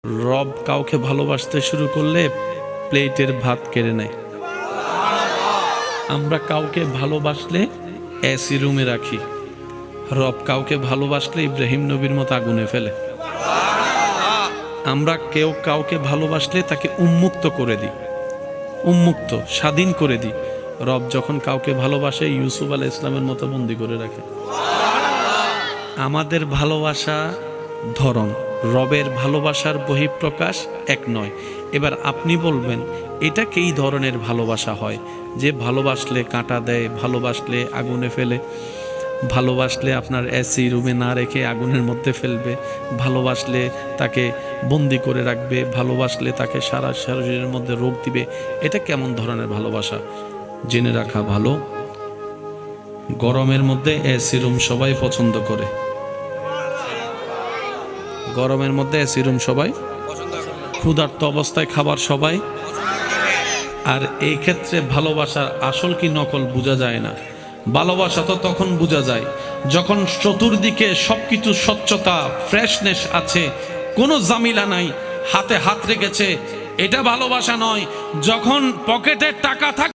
রব কাউকে ভালোবাসতে শুরু করলে প্লেটের ভাত কেড়ে নেয়। আমরা কাউকে ভালোবাসলে এসি রুমে রাখি, রব কাউকে ভালোবাসলে ইব্রাহিম নবীর মতো আগুনে ফেলে। আমরা কেউ কাউকে ভালোবাসলে তাকে উন্মুক্ত করে দিই, উন্মুক্ত স্বাধীন করে দিই। রব যখন কাউকে ভালোবাসে ইউসুফ আলাইহিস সালামের মতো বন্দি করে রাখে। আমাদের ভালোবাসা ধরন, রবের ভালোবাসার বহিঃপ্রকাশ এক নয়। এবার আপনি বলবেন এটা কি ধরনের ভালোবাসা হয়? যে ভালোবাসলে কাঁটা দেয়, ভালোবাসলে আগুনে ফেলে, ভালোবাসলে আপনার এসি রুমে না রেখে আগুনের মধ্যে ফেলবে, ভালোবাসলে তাকে বন্দি করে রাখবে, ভালোবাসলে তাকে সারা শরীরের মধ্যে রোগ দিবে। এটা কেমন ধরনের ভালোবাসা? জেনে রাখা ভালো, গরমের মধ্যে এসি রুম সবাই পছন্দ করে। গরমের মধ্যে এসি রুম সবাই, ক্ষুধার্ত অবস্থায় খাবার সবাই। আর এই ক্ষেত্রে ভালোবাসার আসল কি নকল বোঝা যায় না। ভালোবাসা তো তখন বোঝা যায় যখন চতুর্দিকে সবকিছু স্বচ্ছতা, ফ্রেশনেস আছে, কোনো জামিলা নাই, হাতে হাত রেখেছে। এটা ভালোবাসা নয়। যখন পকেটে টাকা থাকে